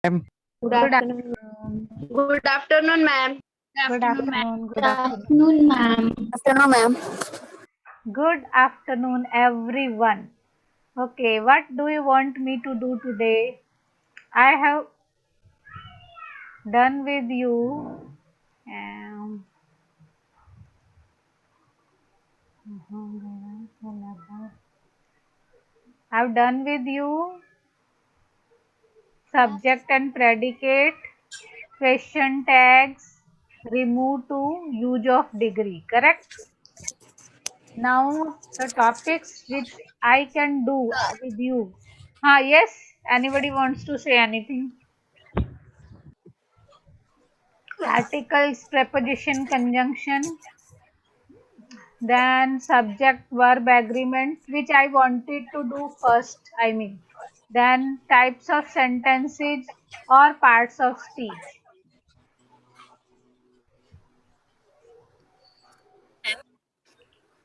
Ma'am. Good Good afternoon. afternoon. Good afternoon, ma'am. Good afternoon. Good Good afternoon. afternoon, ma'am. Afternoon, ma'am. Good afternoon, everyone. Okay, what do you want me to do today? I have done with you. Um, I've done with you subject and predicate, question tags, remove to, use of degree. Correct? Now the topics which I can do with you. Yes. Anybody wants to say anything? Articles, preposition, conjunction, then subject, verb, agreement, which I wanted to do first. Then types of sentences or parts of speech.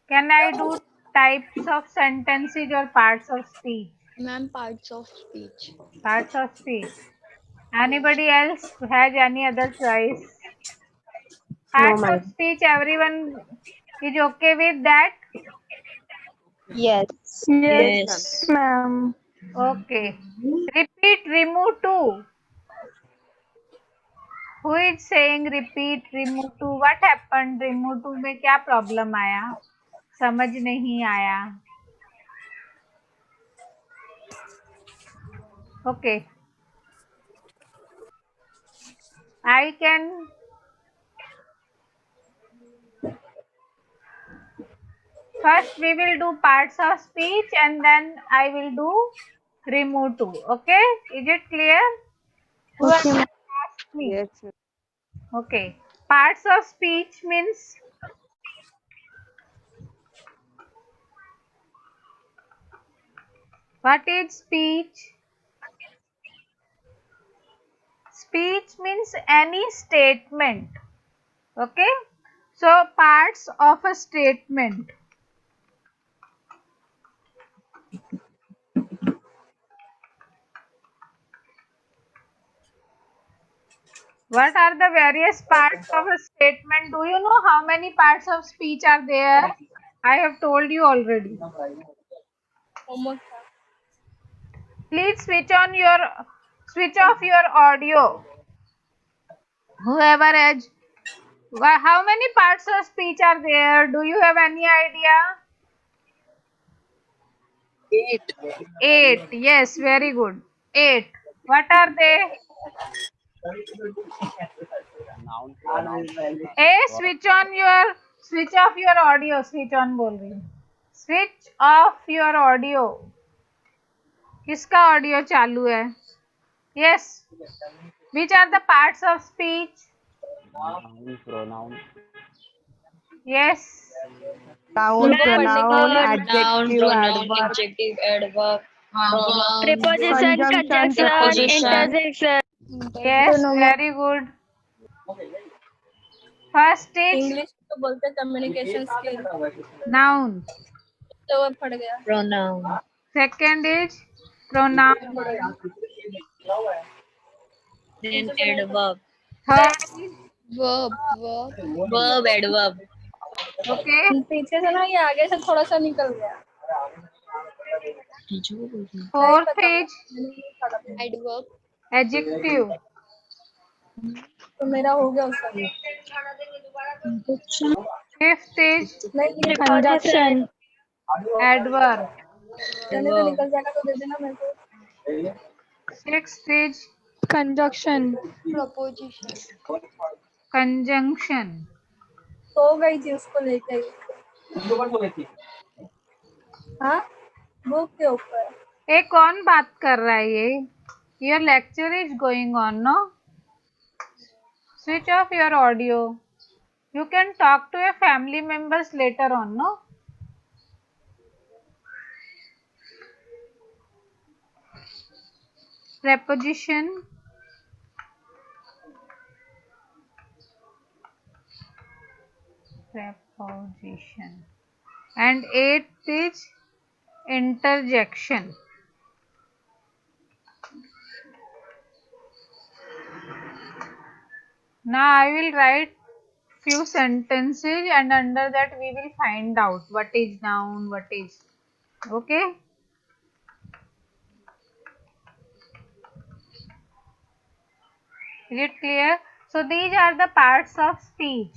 Can I do types of sentences or parts of speech? Ma'am, parts of speech. Parts of speech. Anybody else has any other choice? No, Parts of ma'am. speech, everyone is okay with that? Yes. Yes, ma'am. Okay. Repeat, remove to. Who is saying repeat, remove to? What happened? Remove to में क्या problem आया? समझ नहीं आया. Okay. I can. First we will do parts of speech and then I will do remove to. Okay? Is it clear? Whoever Okay, ma'am. asked me. Yes. Okay. Parts of speech means what is speech? Speech means any statement. Okay? So parts of a statement. What are the various parts of a statement? Do you know how many parts of speech are there? I have told you already. Please switch off your audio. Whoever has, how many parts of speech are there? Do you have any idea? 8. Yes, very good. 8. What are they? Switch off your audio. Switch on बोल रही हूँ. Switch off your audio. किसका audio चालू है? Yes. Which are the parts of speech? Pronoun. Yes. Noun, pronoun, Noun, adjective, pronoun, adverb, adjective, adverb, pronoun, Preposition, conjunction, conjunction, preposition. interjection. Yes, very good. First is English तो बोलते communication skill noun. तो वो पड़ गया pronoun, Second is pronoun. then adverb, Third is verb, adverb, okay. पीछे से ना ये आगे से थोड़ा सा निकल गया नहीं Fourth पता is एडवर्ब adjective. तो मेरा हो गया उसका Fifth is नहीं ये Conjunction. adverb. रहने तो निकल जाएगा तो दे देना मेरे को Sixth is Conjunction. conjunction. सो गई थी उसको लेके हाँ बुक के ऊपर ये कौन बात कर रहा है ये? Your lecture is going on, no? Switch off your audio. You can talk to your family members later on, no? Preposition. Preposition. And eighth is interjection. Now I will write few sentences and under that we will find out what is noun, what is. Okay. Is it clear? So these are the parts of speech.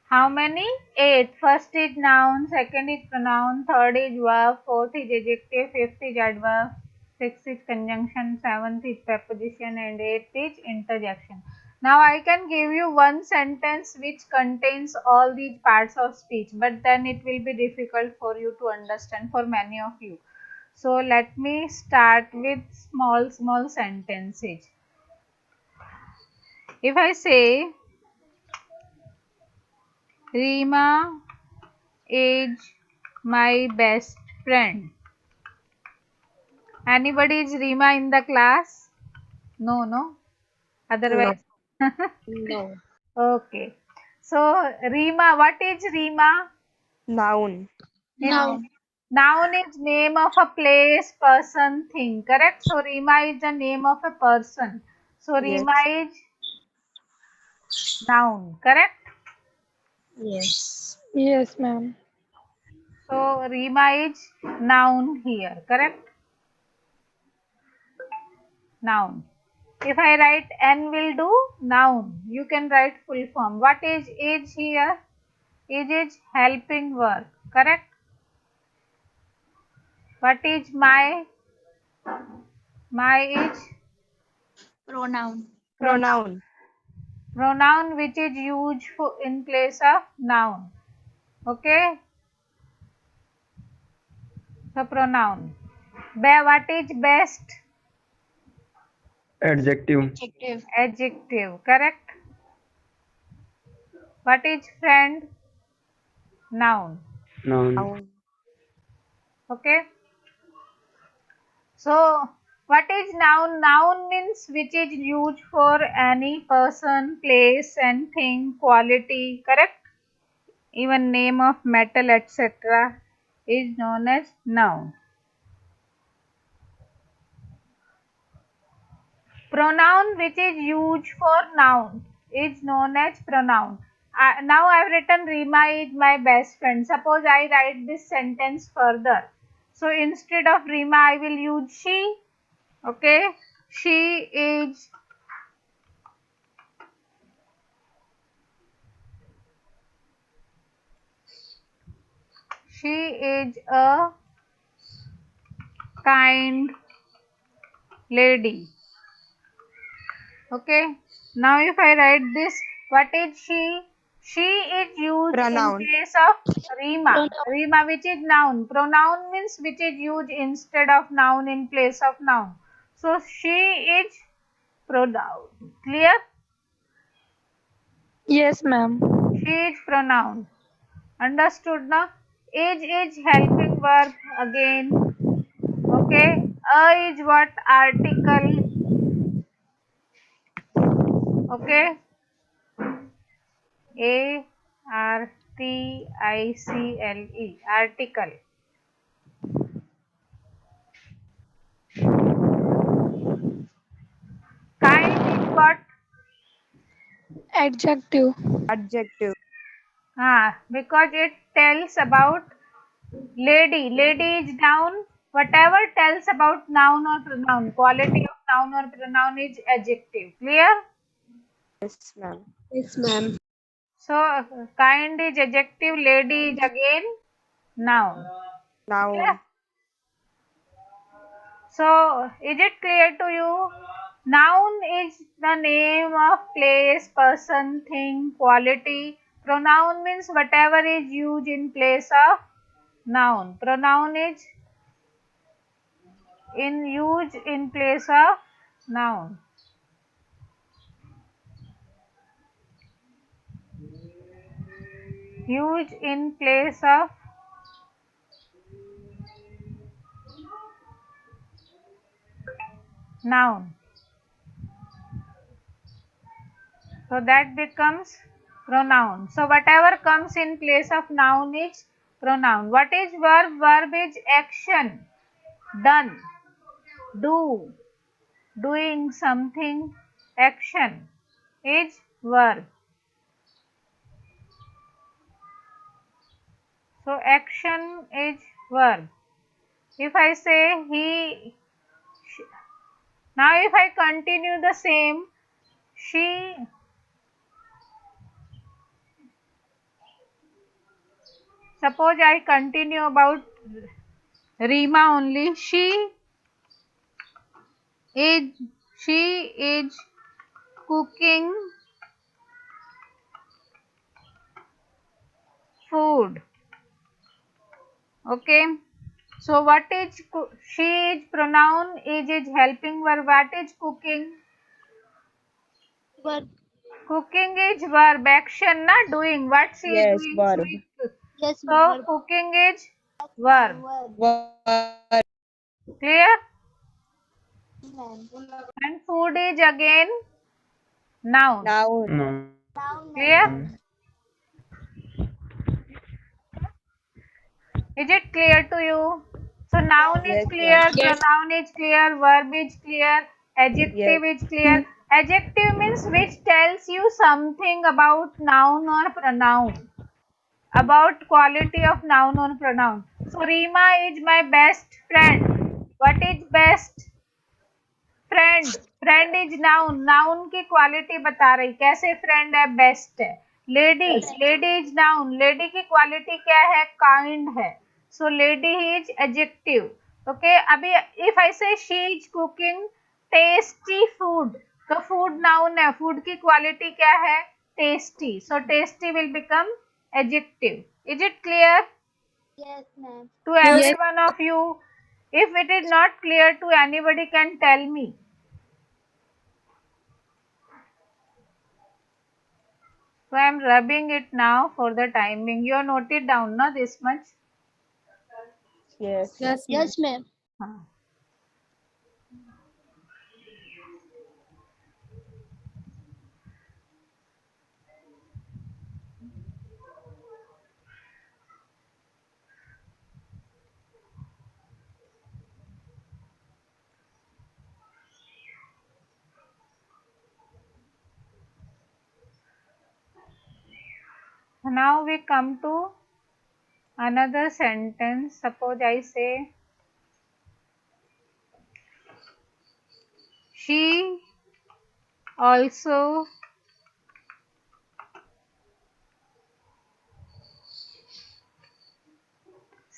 How many? 8. First is noun, second is pronoun, third is verb, fourth is adjective, fifth is adverb, sixth is conjunction, seventh is preposition, and eighth is interjection. Now I can give you one sentence which contains all these parts of speech, but then it will be difficult for you to understand for many of you. So let me start with small sentences. If I say Rima is my best friend. Anybody is Rima in the class? No. Otherwise, No. okay. So Rima, what is Rima? Noun. Noun. Noun is name of a place, person, thing. Correct. So Rima is the name of a person. So Yes. Rima is noun. Correct. Yes. Yes, ma'am. So Rima is noun here. Correct. Noun. If I write N will do, noun. You can write full form. What is here? Is helping verb. Correct? What is my? My is Pronoun. Pronoun. pronoun which is used in place of noun. Okay? So pronoun. What is best? Adjective. Adjective. Adjective. Correct? What is friend? Noun. Noun. Noun. Okay? So, what is noun? Noun means which is used for any person, place and thing, quality, correct? Even name of metal, etc. is known as noun. Pronoun which is used for noun is known as pronoun. Now I have written Rima is my best friend. Suppose I write this sentence further. So instead of Rima I will use she. Okay. She is a kind lady. Okay. Now if I write this, what is she? She is used Pronoun. in place of Rima. Rima which is noun. Pronoun means which is used instead of noun in place of noun. So she is pronoun. Clear? Yes, ma'am. She is pronoun. Understood now? Is helping verb again. Okay. A is what? Article. Okay. Article. Article. Kind is what? Adjective. Adjective. Because it tells about lady. Lady is noun. Whatever tells about noun or pronoun, quality of noun or pronoun is adjective. Clear? Yes, ma'am. Yes, ma'am. So, kind is adjective, lady is again noun. Noun. Clear? So, is it clear to you? Noun is the name of place, person, thing, quality. Pronoun means whatever is used in place of noun. Pronoun is used in place of noun. Used in place of noun. So that becomes pronoun. So whatever comes in place of noun is pronoun. What is verb? Verb is action. Done. Do. Doing something. Action is verb. So action is verb. If I say he, now if I continue the same, she, suppose I continue about Rima only. She is cooking food. Okay. So what is she is pronoun, is helping verb. What is cooking? Verb. Cooking is verb, action, not doing. What she is Yes, doing? verb. She is Yes, so verb. cooking is verb. Verb. Clear? Ma'am. And food is again noun. Noun. Clear? Is it clear to you? So noun is Yes, clear, ma'am. pronoun is clear, verb is clear, adjective Yes. is clear. Adjective means which tells you something about noun or pronoun, about quality of noun or pronoun. So Rima is my best friend. What is best? Friend. Friend is noun. Noun की quality बता रही, कैसे friend है, best है. Lady, lady is noun. Lady की quality क्या है, kind है. So lady is adjective. Okay. अभी इफ आई से she is cooking tasty food, तो फूड नाउन है, फूड की क्वालिटी क्या है, tasty. So tasty will become adjective. Is it clear Yes, ma'am. to every one of you? If it is not clear to anybody, can tell me. So I am rubbing it now for the timing. You have noted down, na, this much? Yes. Yes, ma'am. हाँ. Now we come to another sentence. Suppose I say she also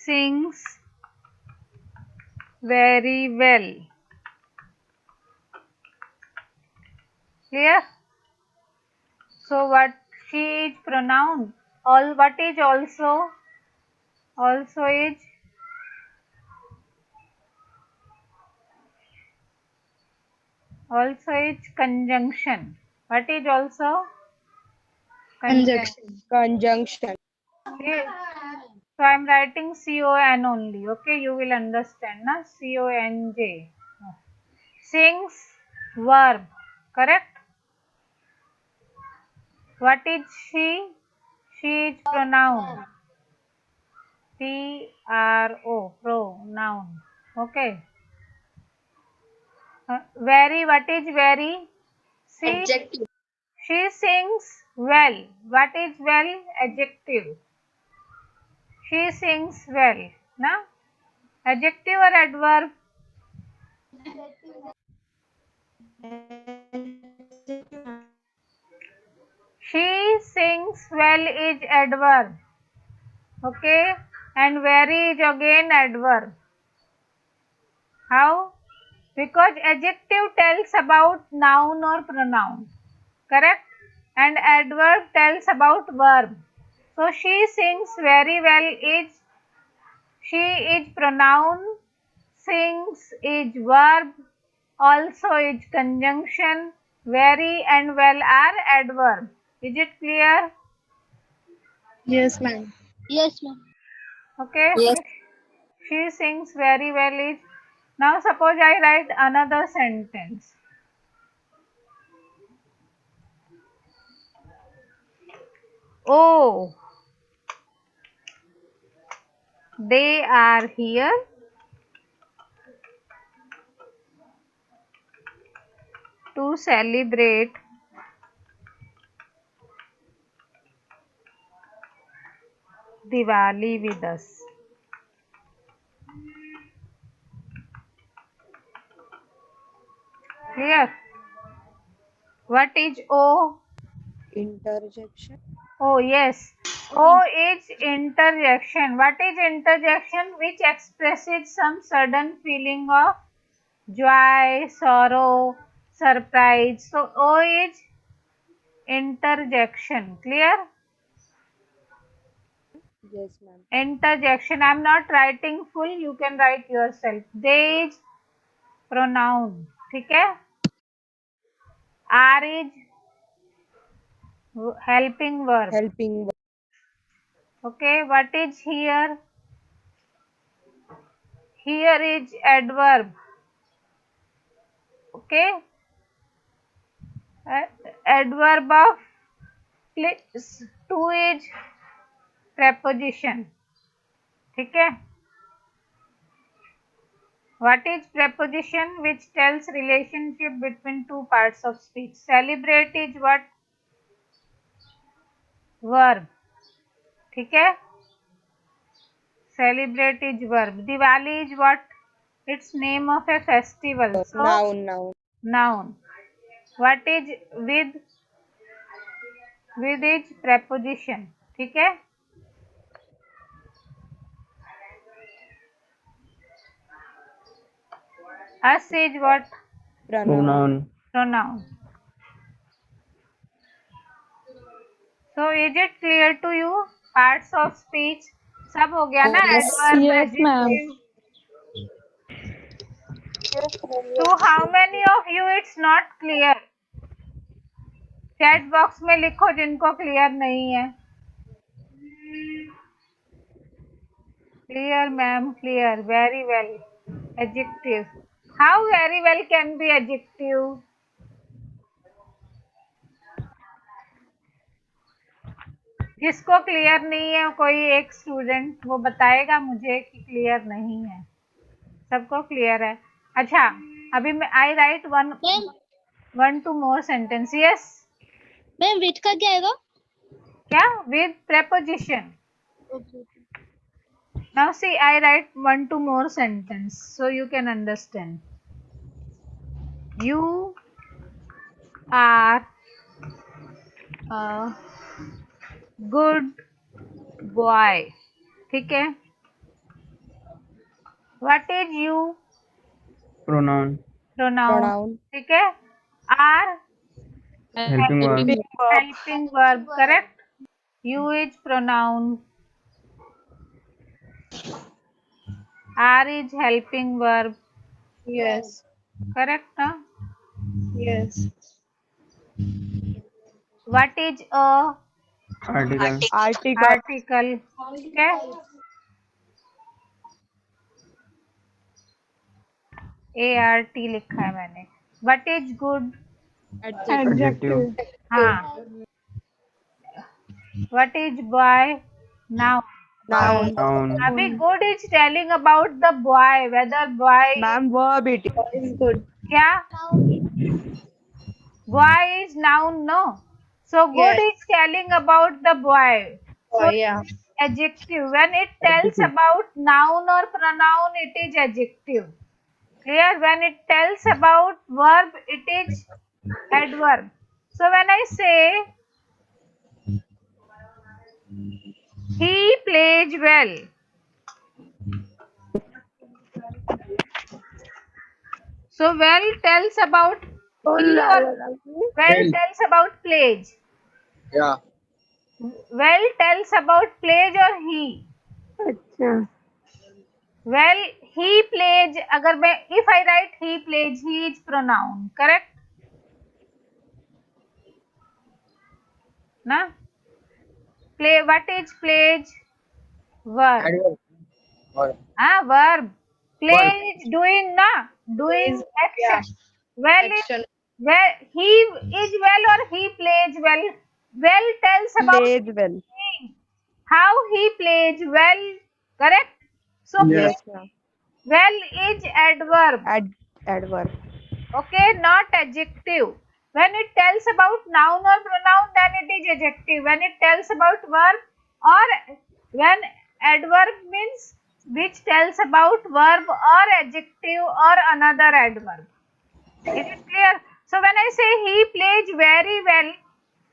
sings very well. Clear? So what, she is pronoun. All, what is also? Also is conjunction. What is also? Conjunction. Conjunction. Okay. So I am writing CON only. Okay, you will understand, na? CONJ. Sings, verb. Correct? What is she? She is pronoun. PRO, pronoun. Okay. Very, what is very? Adjective. She sings well. What is well? Adjective. She sings well. Na? Adjective or adverb? She sings well is adverb. Okay. And very is again adverb. How? Because adjective tells about noun or pronoun. Correct? And adverb tells about verb. So she sings very well is, she is pronoun, sings is verb, also is conjunction, very and well are adverb. Is it clear? Yes, ma'am. Yes, ma'am. Okay. Yes. She sings very well is. Now suppose I write another sentence. Oh, they are here to celebrate Diwali with us. Clear? What is O? Interjection. Oh yes. O is interjection. What is interjection? Which expresses some sudden feeling of joy, sorrow, surprise. So O is interjection. Clear? Yes, ma'am. Interjection. I am not writing full. You can write yourself. They is pronoun. ठीक है? R is helping verb. Helping. Okay. What is here? Here is adverb. Okay. Adverb of place. To is preposition. ठीक है? What is preposition? Which tells relationship between two parts of speech. Celebrate is what? Verb. ठीक है? Celebrate is verb. Diwali is what? It's name of a festival. So Noun. Noun. noun. What is with? With is preposition. ठीक है? Us is what? Pronoun. Pronoun. So is it clear to you? Parts of speech. सब हो गया ना? Yes. Adverb, Yes, ma'am. adjective. To how many of you it's not clear? Chat box में लिखो जिनको clear नहीं है. Clear, ma'am. Clear. Very well. Adjective. How very well can be adjective? जिसको क्लियर नहीं है कोई एक स्टूडेंट वो बताएगा मुझे कि क्लियर नहीं है. सबको क्लियर है? अच्छा अभी मैं I write one two more sentence. Yes ma'am with का क्या आएगा? क्या? With preposition. Now see I write one two more sentence so you can understand. You are a good boy. ठीक है? What is you? Pronoun. Pronoun. ठीक है? Are Helping verb. helping verb. Correct? You is pronoun. Are is helping verb. Yes. Correct? Huh? Yes. What is a Article. article? ठीक है? ART लिखा है मैंने. What is good? Adjective. हाँ. What is boy? Noun. Noun. Noun. अभी good is telling about the boy, whether boy Ma'am, verb it is good. क्या? Boy is noun, no? So good Yes. is telling about the boy. So Yeah. adjective. When it tells about noun or pronoun, it is adjective. Clear? When it tells about verb, it is adverb. So when I say he plays well, so well tells about he or well tells about plays. Yeah. Well tells about plays or he. अच्छा. Well, he plays. अगर मैं if I write he plays, he is pronoun. Correct? ना? Play. What is plays? Verb. हाँ verb. Play is doing ना? Doing action. Well is Action. well. He is well or he plays well. Well tells about Plays well. how he plays well. Correct? So Yes, ma'am. well is adverb. Adverb. Okay, not adjective. When it tells about noun or pronoun, then it is adjective. When it tells about verb or When adverb means which tells about verb or adjective or another adverb. Is it clear? So when I say he plays very well,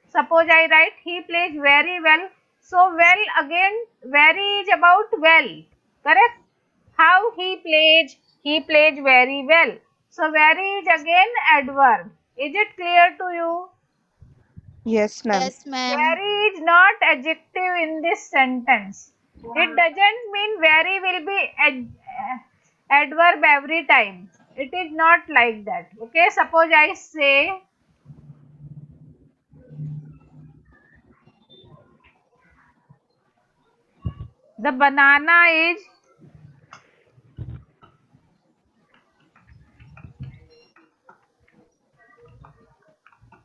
suppose I write he plays very well. So well again, very is about well, correct? How he plays very well. So very is again adverb. Is it clear to you? Yes, ma'am. Yes, ma'am. Very is not adjective in this sentence. It doesn't mean very will be adverb every time. It is not like that. Okay, suppose I say the banana is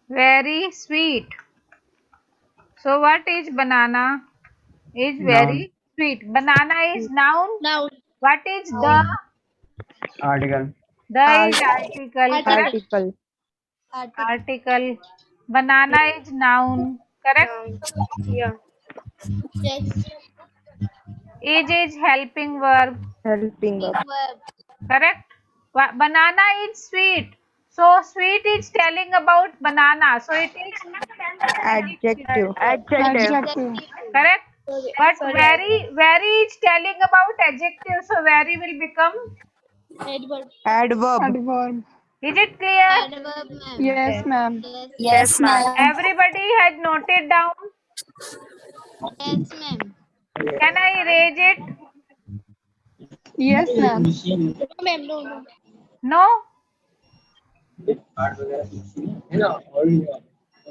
very sweet. So what is banana? Is very sweet. Banana is noun. Now, What is the? Article. The is article. Correct? Article. Article. Banana is noun. Correct? Yeah. yes. Is helping verb. Helping up. Verb. Correct? Banana is sweet. So sweet is telling about banana. So it is Adjective. Adjective. correct. But Sorry. very is telling about adjective. So very will become. Adverb. Adverb. Adverb. Is it clear? Adverb, ma'am. Yes, ma'am. Yes. Yes, ma'am. Everybody has noted down. Yes, ma'am. Can I erase it? Yes, ma'am. No, ma'am. No. No?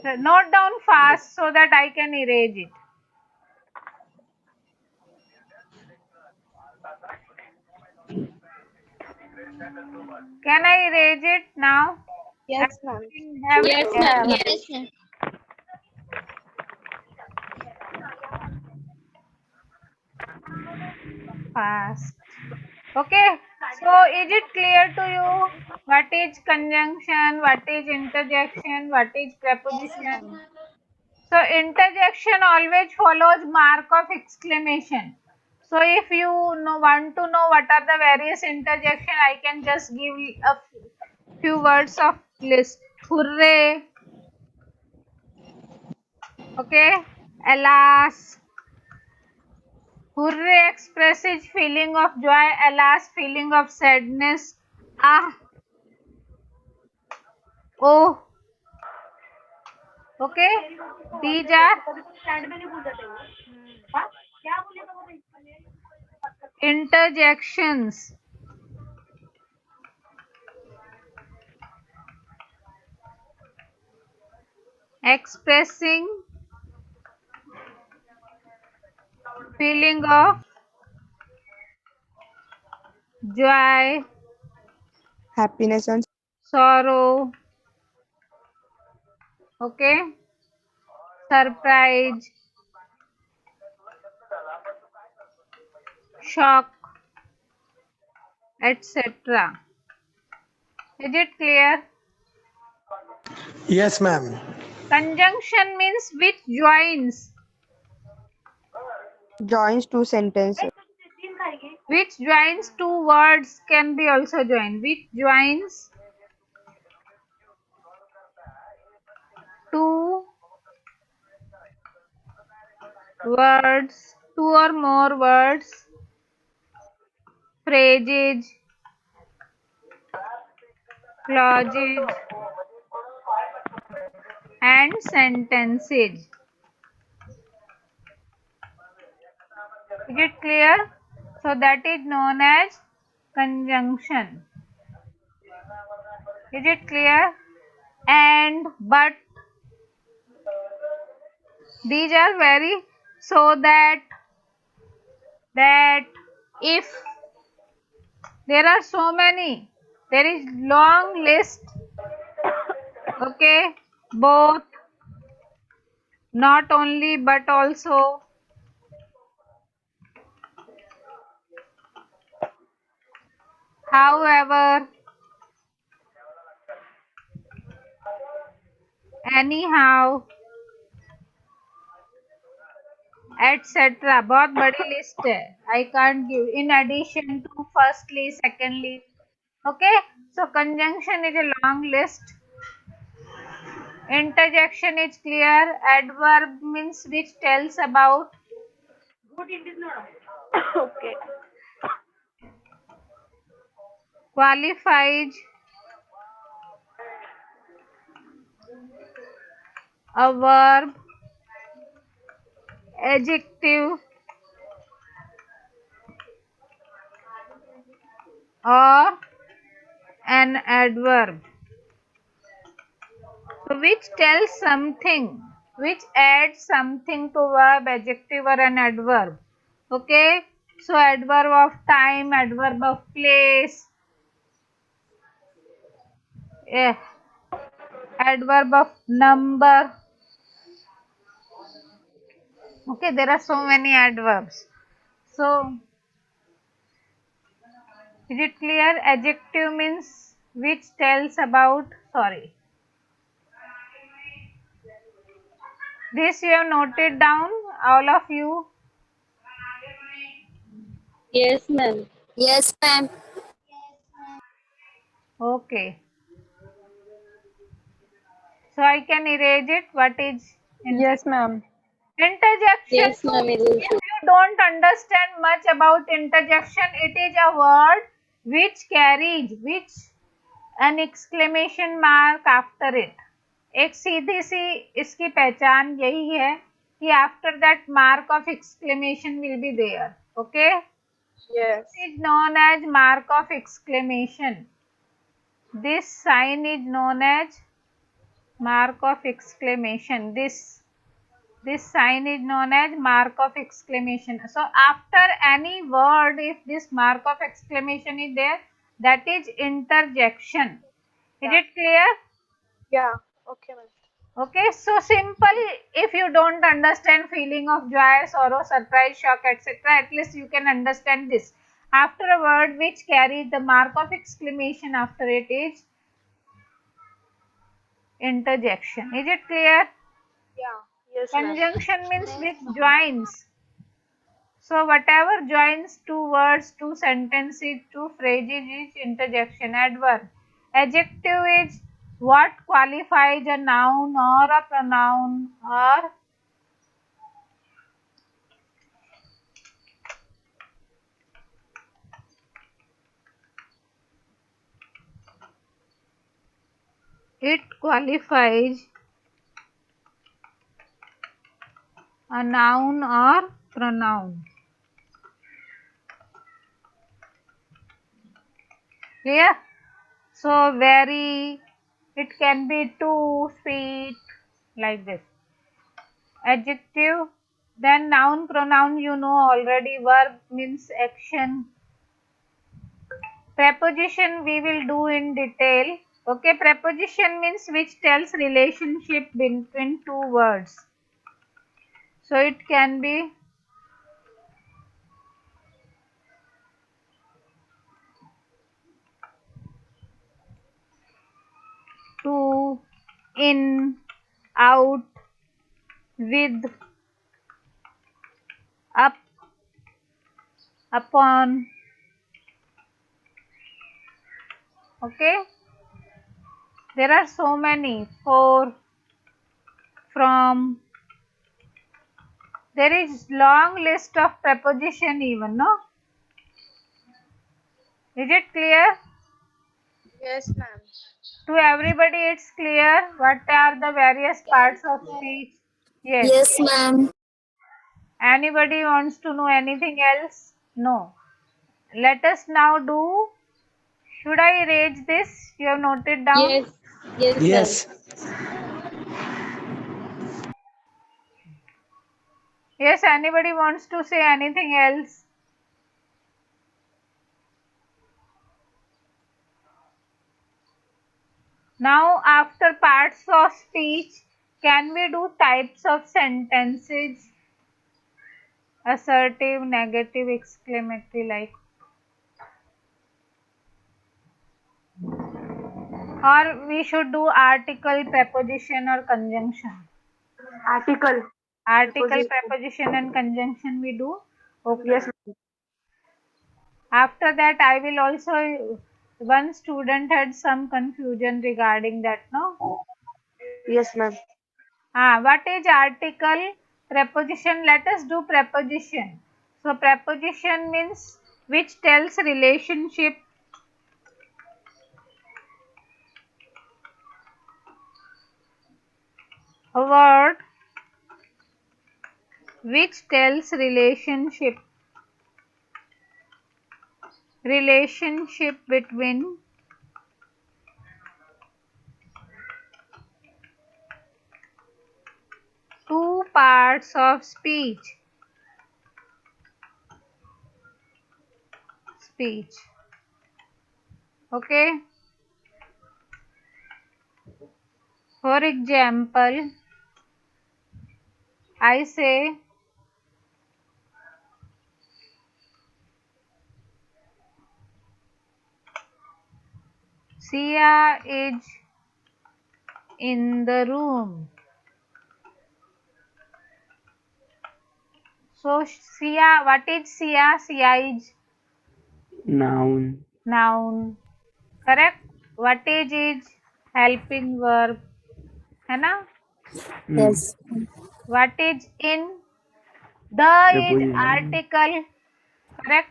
Note down fast so that I can erase it. Can I erase it now? Yes, ma'am. Yes, ma'am. Yes, ma'am. Fast. Okay. So is it clear to you what is conjunction, what is interjection, what is preposition? So interjection always follows mark of exclamation. So if you want to know what are the various interjection, I can just give a few words of list. Hooray. Okay. Alas. Hooray expresses feeling of joy. Alas, feeling of sadness. Ah. Oh. Okay. These are interjections. Expressing feeling of joy, Happiness and sorrow, okay, surprise, shock, etc. Is it clear? Yes, ma'am. Conjunction means which joins. joins two sentences. Which joins two words can be also joined. Which joins two words, two or more words, phrases, clauses, and sentences. Is it clear? So that is known as conjunction. Is it clear? And, but, these are very, so that, if, there are so many, there is long list, okay, both, not only but also, however, anyhow, etc. बहुत बड़ी list है. I can't give. In addition to firstly, secondly. Okay. So conjunction is a long list. Interjection is clear. Adverb means which tells about. Okay. Qualifies a verb, adjective or an adverb. So which tells something, which adds something to verb, adjective or an adverb. Okay. So adverb of time, adverb of place, adverb of number. Okay, there are so many adverbs. So is it clear? Adjective means which tells about, sorry. This you have noted down, all of you. Yes, ma'am. Yes, ma'am. Okay. So I can erase it. What is Yes, ma'am. interjection? Yes, ma'am. It is. If you don't understand much about interjection, it is a word which carries an exclamation mark after it. एक सीधी सी इसकी पहचान यही है कि after that mark of exclamation will be there. Okay? Yes. It is known as mark of exclamation. This sign is known as mark of exclamation. This sign is known as mark of exclamation. So after any word, if this mark of exclamation is there, that is interjection. Is it clear? Yeah. Okay, ma'am. Okay, so simple. If you don't understand feeling of joy, sorrow, surprise, shock, etc., at least you can understand this. After a word which carries the mark of exclamation after it is interjection. Is it clear? Yeah. Yes, ma'am. Conjunction means which joins. So whatever joins two words, two sentences, two phrases is interjection. Adverb. Adjective is what qualifies a noun or a pronoun or it qualifies a noun or pronoun. Clear? So very, it can be too, sweet, like this. Adjective, then noun, pronoun you know already. Verb means action. Preposition we will do in detail. Okay, preposition means which tells relationship between two words. So it can be to, in, out, with, up, upon. Okay, there are so many. For, from. There is long list of preposition even, no? Is it clear? Yes, ma'am. To everybody it's clear what are the various parts of speech? Yes. Yes, ma'am. Anybody wants to know anything else? No. Let us now do. Should I erase this? You have noted down? Yes. Yes. Yes. Yes, anybody wants to say anything else? Now after parts of speech, can we do types of sentences? Assertive, negative, exclamatory, like. Or we should do article, preposition or conjunction? Article. Article, preposition and conjunction we do. Okay. Yes. After that, I will also, one student had some confusion regarding that, no? Yes, ma'am. What is article? Preposition. Let us do preposition. So preposition means which tells relationship. A word which tells relationship between two parts of speech. Okay. For example, I say Sia is in the room. So Sia, what is Sia? Sia is Noun. noun. Correct? What is helping verb. है ना? Yes. What is in? The is Preposition. article. Correct?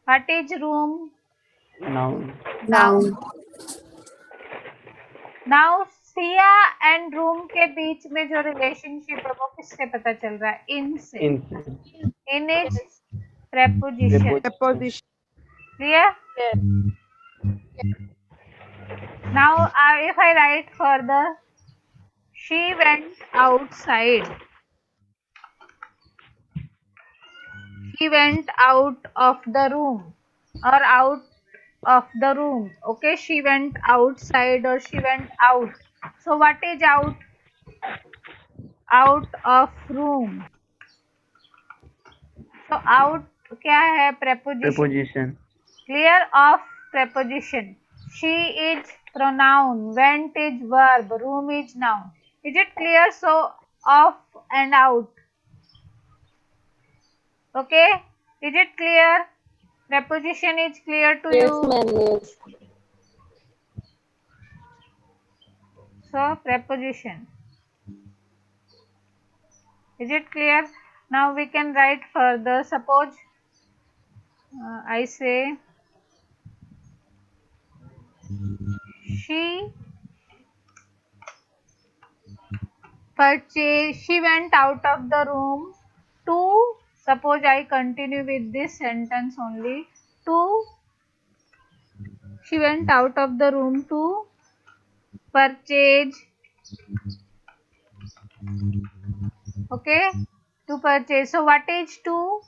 What is room? Noun. Noun. Now Siya and room के बीच में जो relationship है वो किससे पता चल रहा है? इन से. In. In is preposition. Preposition. Clear? Now if I write further, she went outside. He went out of the room or out of the room. Okay, she went outside or she went out. So what is out? Out of room. So out क्या है? Preposition. Preposition. Clear? Of preposition. She is pronoun. Went is verb. Room is noun. Is it clear? So of and out. Okay? Is it clear? Preposition is clear to Yes, you? ma'am. Yes. So preposition. Is it clear? Now we can write further. Suppose I say she purchased, she went out of the room to, suppose I continue with this sentence only, to, she went out of the room to purchase. Okay, to purchase. So what is to?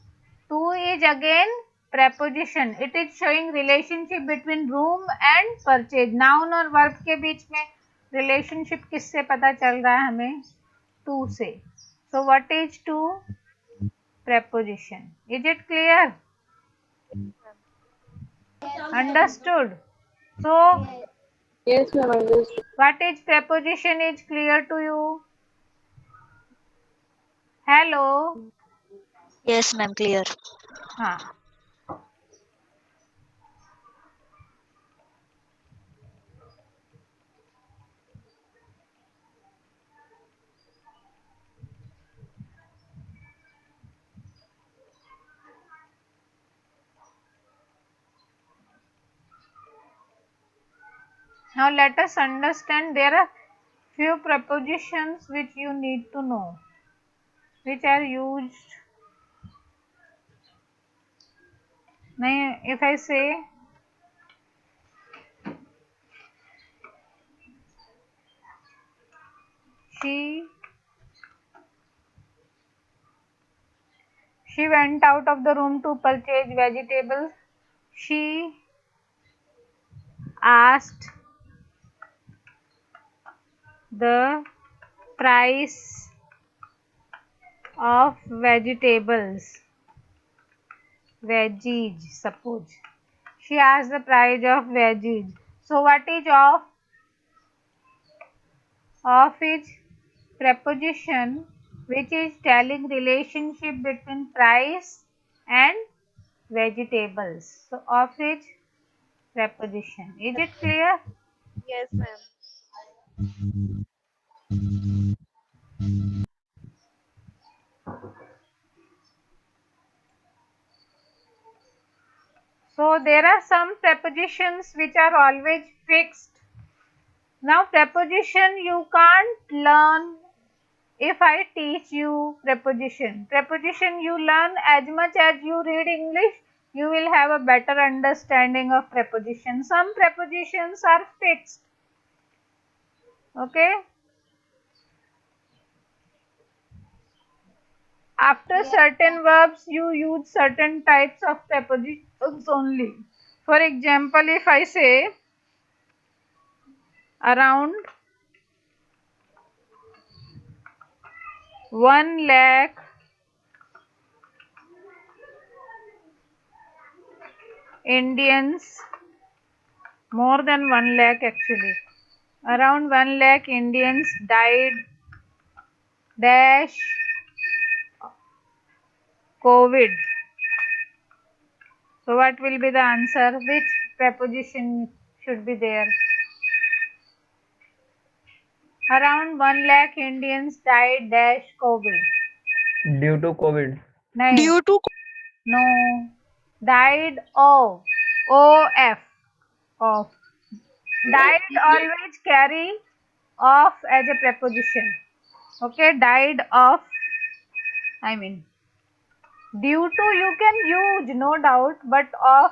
To is again preposition. It is showing relationship between room and purchase. Noun और verb के बीच में relationship किससे पता चल रहा है हमें? To से. So what is to? Preposition. Is it clear? Understood? So Yes, ma'am. Understood. what is preposition is clear to you? Hello? Yes, ma'am, clear. हाँ. Now let us understand there are few prepositions which you need to know, which are used. Now if I say she went out of the room to purchase vegetables. She asked the price of vegetables. Veggies, suppose. She asked the price of veggies. So what is of? Of is preposition which is telling relationship between price and vegetables. So of is preposition. Is it clear? Yes, ma'am. So there are some prepositions which are always fixed. Now preposition you can't learn if I teach you preposition. Preposition you learn as much as you read English, you will have a better understanding of preposition. Some prepositions are fixed. Okay. After certain verbs, you use certain types of prepositions only. For example, if I say around 1 lakh Indians, more than 1 lakh actually, around 1 lakh Indians died dash COVID. So what will be the answer? Which preposition should be there? Around 1 lakh Indians died dash COVID. Due to COVID. Nahin. Due to No. Died of. O-F. Of. Died always carry of as a preposition. Okay. Died of. I mean. Due to you can use, no doubt, but of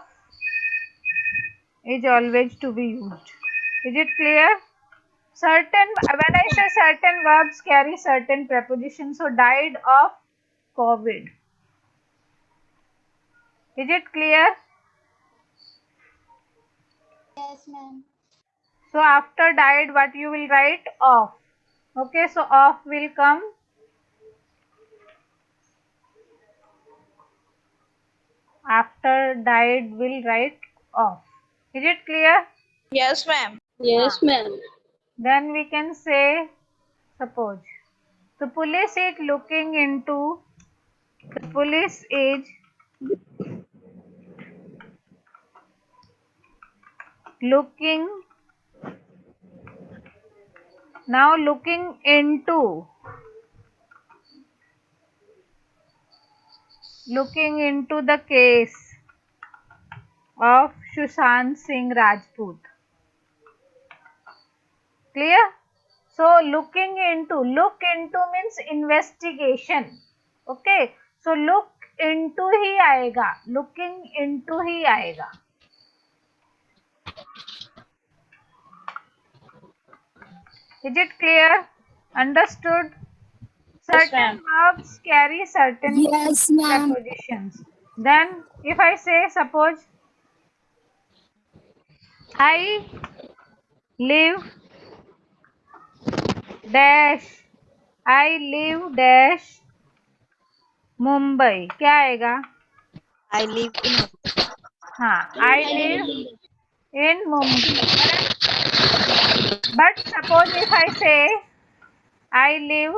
is always to be used. Is it clear? Certain, when I say certain verbs carry certain prepositions, so died of COVID. Is it clear? Yes, ma'am. So after died, what you will write? Of. Okay, so of will come. After died, will write of. Is it clear? Yes, ma'am. Yes, ma'am. Then we can say, suppose the police is looking into. The police is looking. Now looking into. Looking into the case of Sushant Singh Rajput. Clear? So looking into means investigation. Okay. So look into ही आएगा. Looking into ही आएगा. Is it clear? Understood? Certain verbs carry certain prepositions. Then if I say, suppose I live dash, I live dash Mumbai, क्या आएगा? I live in हाँ, I live in Mumbai. But suppose if I say I live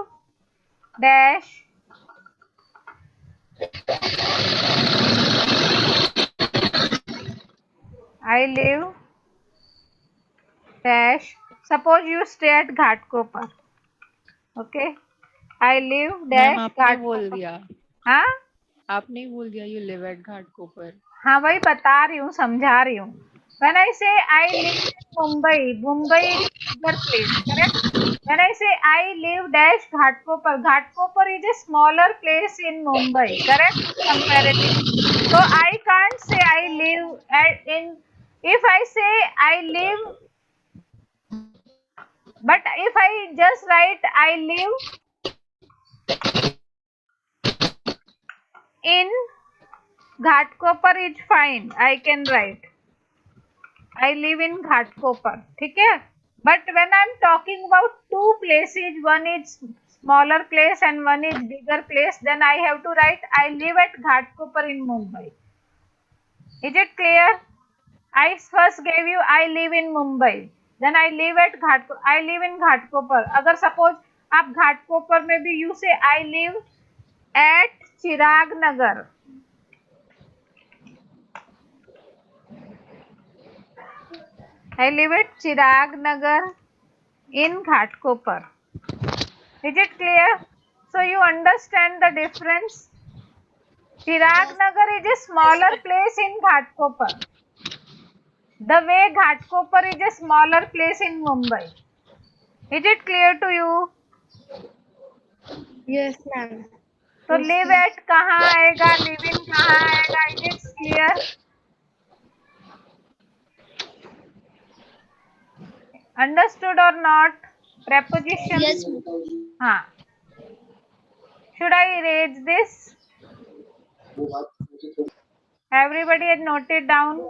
dash I live dash, suppose you stay at Ghatkopar. Okay, I live dash आपने बोल दिया हाँ आपने ही बोल दिया you live at घाटकोपर. हाँ वही बता रही हूँ, समझा रही हूँ. When I say I live in Mumbai, Mumbai is bigger place, correct? When I say I live dash Ghatkopar, Ghatkopar is a smaller place in Mumbai, correct? Comparatively. So I can't say I live in. If I say I live, but if I just write I live in Ghatkopar is fine. I can write I live in Ghatkopar. ठीक है? But when I am talking about two places, one is smaller place and one is bigger place, then I have to write I live at Ghatkopar in Mumbai. Is it clear? I first gave you I live in Mumbai. Then I live at I live in Ghatkopar. अगर suppose आप घाटकोपर में भी you से I live at Chirag Nagar. I live at Chirag Nagar in Ghatkopar. Is it clear? So you understand the difference? Chirag Nagar is a smaller place in Ghatkopar. The way Ghatkopar is a smaller place in Mumbai. Is it clear to you? Yes, ma'am. तो live at कहाँ आएगा, live in कहाँ आएगा? Is it clear? Understood or not? Preposition. Yes. हाँ. Should I erase this? Everybody has noted down.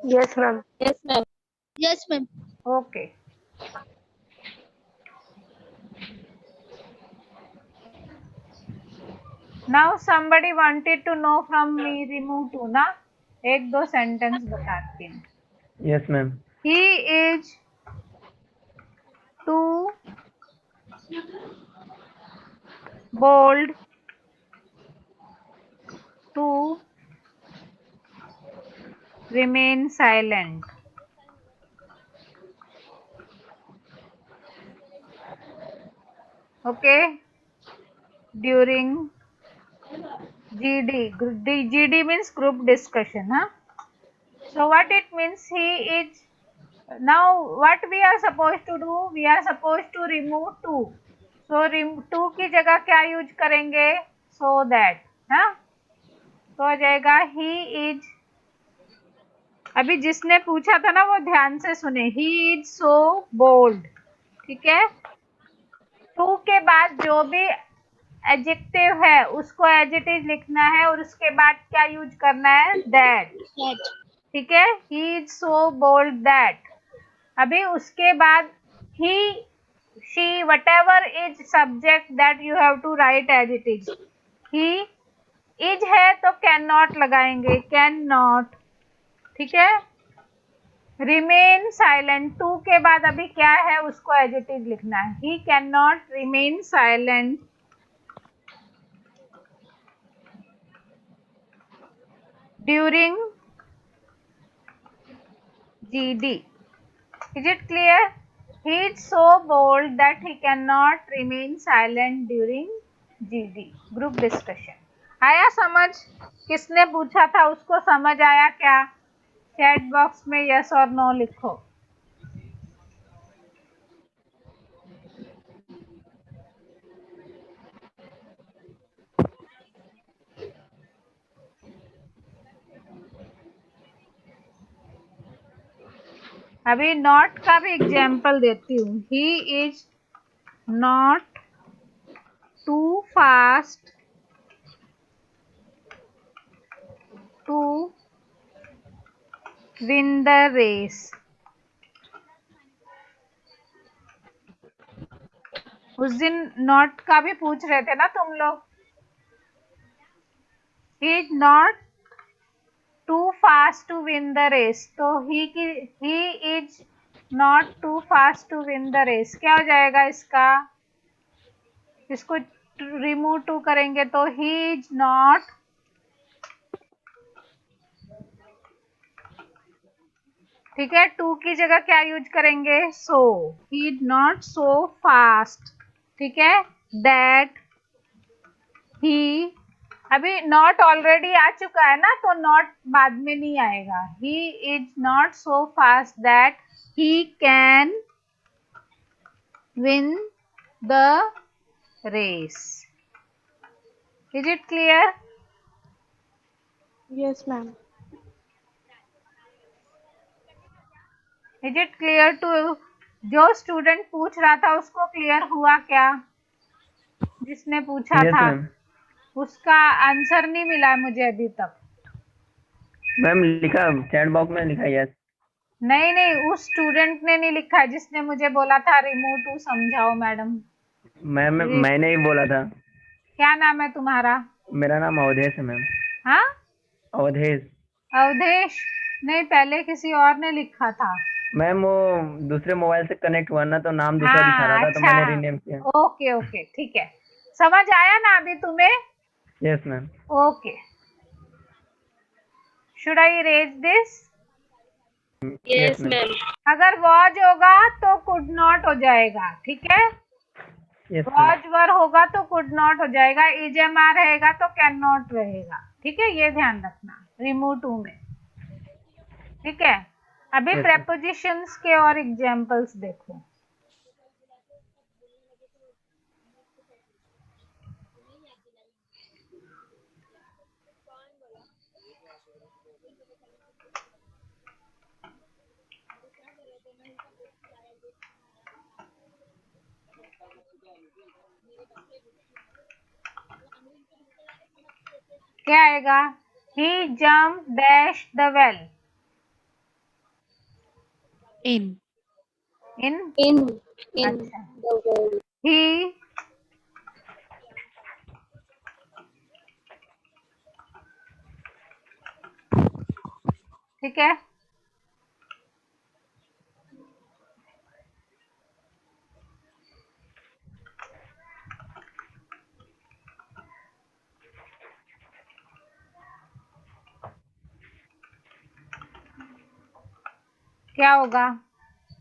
Yes, ma'am. Yes, ma'am. Yes, ma'am. Okay. Now somebody wanted to know from me remove to ना. एक दो sentence बताती हूँ. Yes, ma'am. He is too bold to remain silent. Okay. During GD. GD means group discussion. Huh? So what it means, he is. Now what we are supposed to do? We are supposed to remove to. So to की जगह क्या use करेंगे? So that. हाँ? तो आ जाएगा he is. अभी जिसने पूछा था ना वो ध्यान से सुने. He is so bold. ठीक है? to के बाद जो भी एडजेक्टिव है उसको एडजेक्टिव लिखना है और उसके बाद क्या यूज करना है? That. ठीक है? He is so bold that. अभी उसके बाद he, she, whatever is subject that you have to write as it is. He is है तो cannot लगाएंगे. Cannot. ठीक है? Remain silent. to के बाद अभी क्या है उसको एडजेक्टिव लिखना है. He cannot remain silent during GD. Is it clear? He is so bold that he cannot remain silent during GD. Group discussion. आया समझ? किसने पूछा था उसको समझ आया क्या? चैट बॉक्स में यस और नो लिखो. अभी नॉट का भी एग्जाम्पल देती हूँ. He is not too fast to win the race. उस दिन नॉट का भी पूछ रहे थे ना तुम लोग. ही is not too fast to win the race. तो he is not too fast to win the race. क्या हो जाएगा इसका? इसको remove to करेंगे तो he is not ठीक है. to की जगह क्या यूज करेंगे? so. he is not so fast. ठीक है. that he अभी नॉट ऑलरेडी आ चुका है ना तो नॉट बाद में नहीं आएगा. He is not so fast that he can win the race. Is it clear? Yes, ma'am. Is it clear too? जो स्टूडेंट पूछ रहा था उसको क्लियर हुआ क्या? जिसने पूछा Yes, था ma'am. उसका आंसर नहीं मिला है मुझे अभी तक. मैम लिखा चैट बॉक्स में लिखा यस. नहीं उस स्टूडेंट ने नहीं लिखा है जिसने मुझे बोला था रिमूव टू समझाओ मैडम. मैम मैंने ही बोला था. क्या नाम है तुम्हारा? मेरा नाम अवधेश है मैम. हाँ अवधेश. अवधेश नहीं, पहले किसी और ने लिखा था. मैम वो दूसरे मोबाइल से कनेक्ट हुआ ना, तो नाम दूसरा दिखा रहा था, तो मैंने रीनेम किया। ओके ओके ठीक है, समझ आया ना अभी तुम्हें? Yes ma'am. Okay, should I erase this? Yes, ma'am. अगर वॉज होगा तो कुड नॉट हो जाएगा, ठीक है? Yes ma'am. वॉज वर होगा तो कुड नॉट हो जाएगा, इजएमआर रहेगा तो कैन नॉट रहेगा, ठीक है? ये ध्यान रखना रिमूव टू में, ठीक है? अभी Yes, प्रेपोजिशंस के और एग्जांपल्स देखो। क्या आएगा? He jump dash the well. In. In In अच्छा, the well. ही ठीक है, क्या होगा?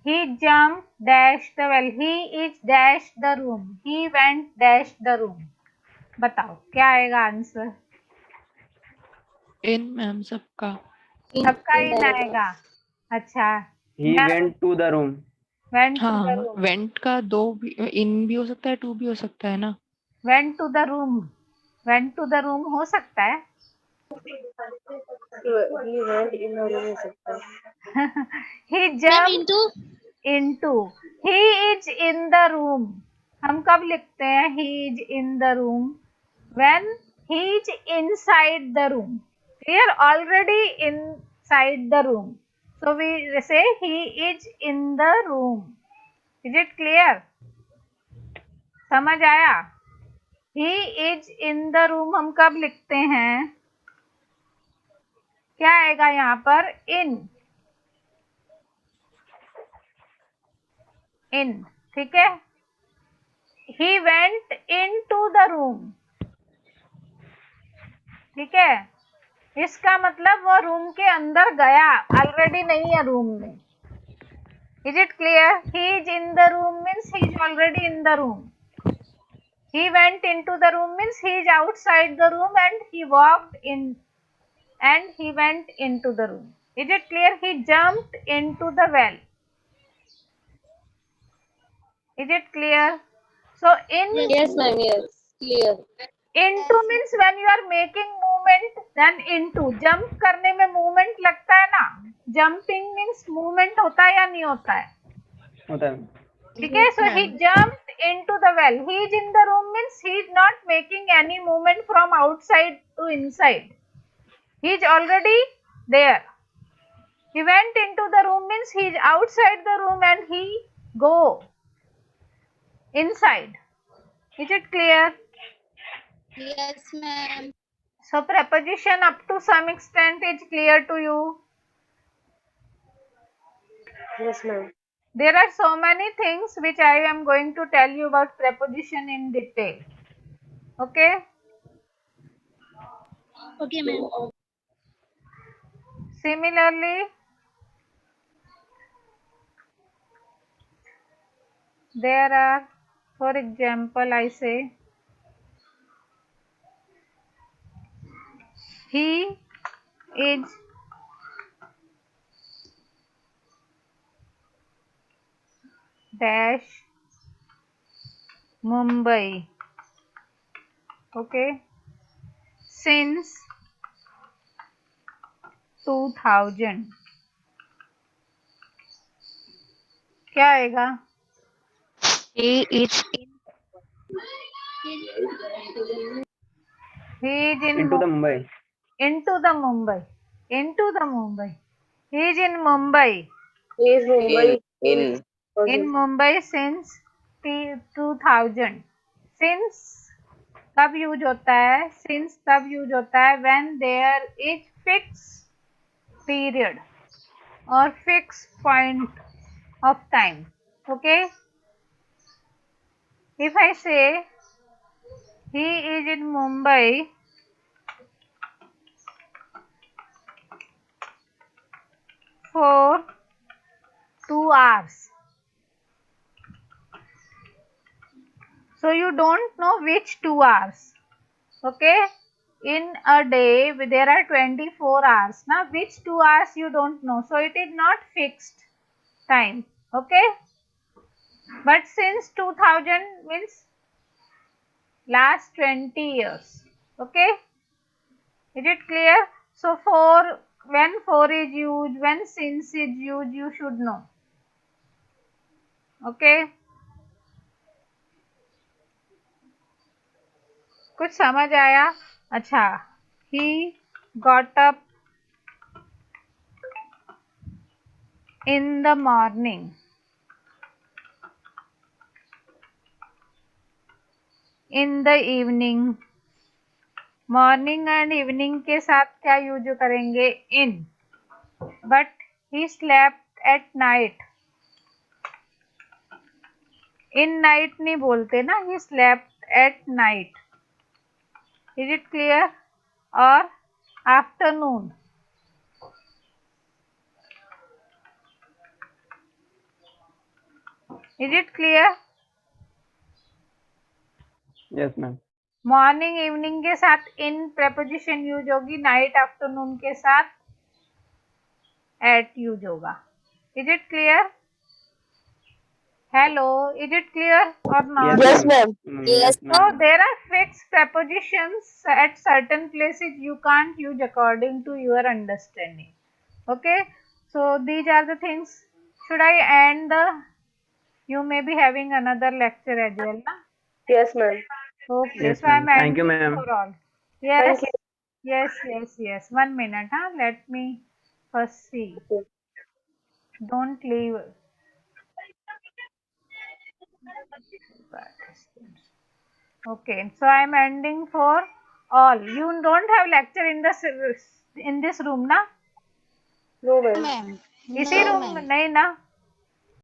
He jumped dash the well. He is dash the room. He went dash the room. बताओ क्या आएगा आंसर? In मैम सबका। सबका इन आएगा। अच्छा, he went to the room. went to the हाँ, room. वेंट का दो भी, इन भी हो सकता है, टू भी हो सकता है ना। Went to the room. Went to the room हो सकता है। He went in a room हो सकता है। He Ma'am, jumped into into. He is in the room. हम कब लिखते हैं he is in the room? When he is inside the room. Clear? Already inside the room. So we say he is in the room. Is it clear? समझ आया? He is in the room हम कब लिखते हैं? क्या आएगा यहाँ पर? in, ठीक है? He went into the room, ठीक है? इसका मतलब वो रूम के अंदर गया, ऑलरेडी नहीं है रूम में। Is it clear? He is in the room means he is already in the room. He went into the room means he is outside the room and he walked in and he went into the room. Is it clear? He jumped into the well. Is it clear? So in Yes, ma'am. Yes, clear. into means when you are making movement, then into jump करने में movement लगता है ना? Jumping means movement होता है या नहीं होता है? होता है। ठीक है? So he jumped into the well. He is in the room means he is not making any movement from outside to inside. He is already there. He went into the room means he is outside the room and he go inside. Is it clear? yes, ma'am. So preposition up to some extent is clear to you. Yes, ma'am. There are so many things which I am going to tell you about preposition in detail. Okay? Okay, ma'am. Similarly, there are, for example, I say, he is dash Mumbai. Okay? Since 2000. क्या आएगा? He is in He is in into the Mumbai. into the Mumbai. Into the Mumbai. He is in Mumbai. He is Mumbai. In Mumbai since 2000. Since कब use होता है? Since तब use होता है when there is fixed period. or fixed point of time. Okay. If I say he is in Mumbai for 2 hours. So you don't know which 2 hours. Okay. In a day there are 24 hours. Now which 2 hours you don't know. So it is not fixed time. Okay. But since 2000 means last 20 years. Okay. Is it clear? So when for is used, when since is used, you should know. Okay. कुछ समझ आया? अच्छा. He got up in the morning. In the evening. Morning and evening के साथ क्या use करेंगे? In. But he slept at night. In night नहीं बोलते ना, he slept at night. Is it clear? और afternoon. Is it clear? Yes ma'am. Morning evening के साथ इन प्रेपोजिशन यूज होगी, नाइट आफ्टरनून के साथ एट यूज होगा. Is it clear? Hello, is it clear और not? Yes, ma'am. Yes, So there are fixed prepositions at certain places you can't use according to your understanding. Okay, so these are the things. Should I end the? You may be having another lecture as well, na? Yes, ma'am. Okay, Yes, so I'm ma'am. Thank you, ending ma'am. for all. Yes, Thank you. yes. 1 minute, huh? Let me first see. Don't leave. Okay, so I'm ending for all. You don't have lecture in this room, na? No, ma'am. Ma'am. इसी No, room ma'am. में नहीं ना?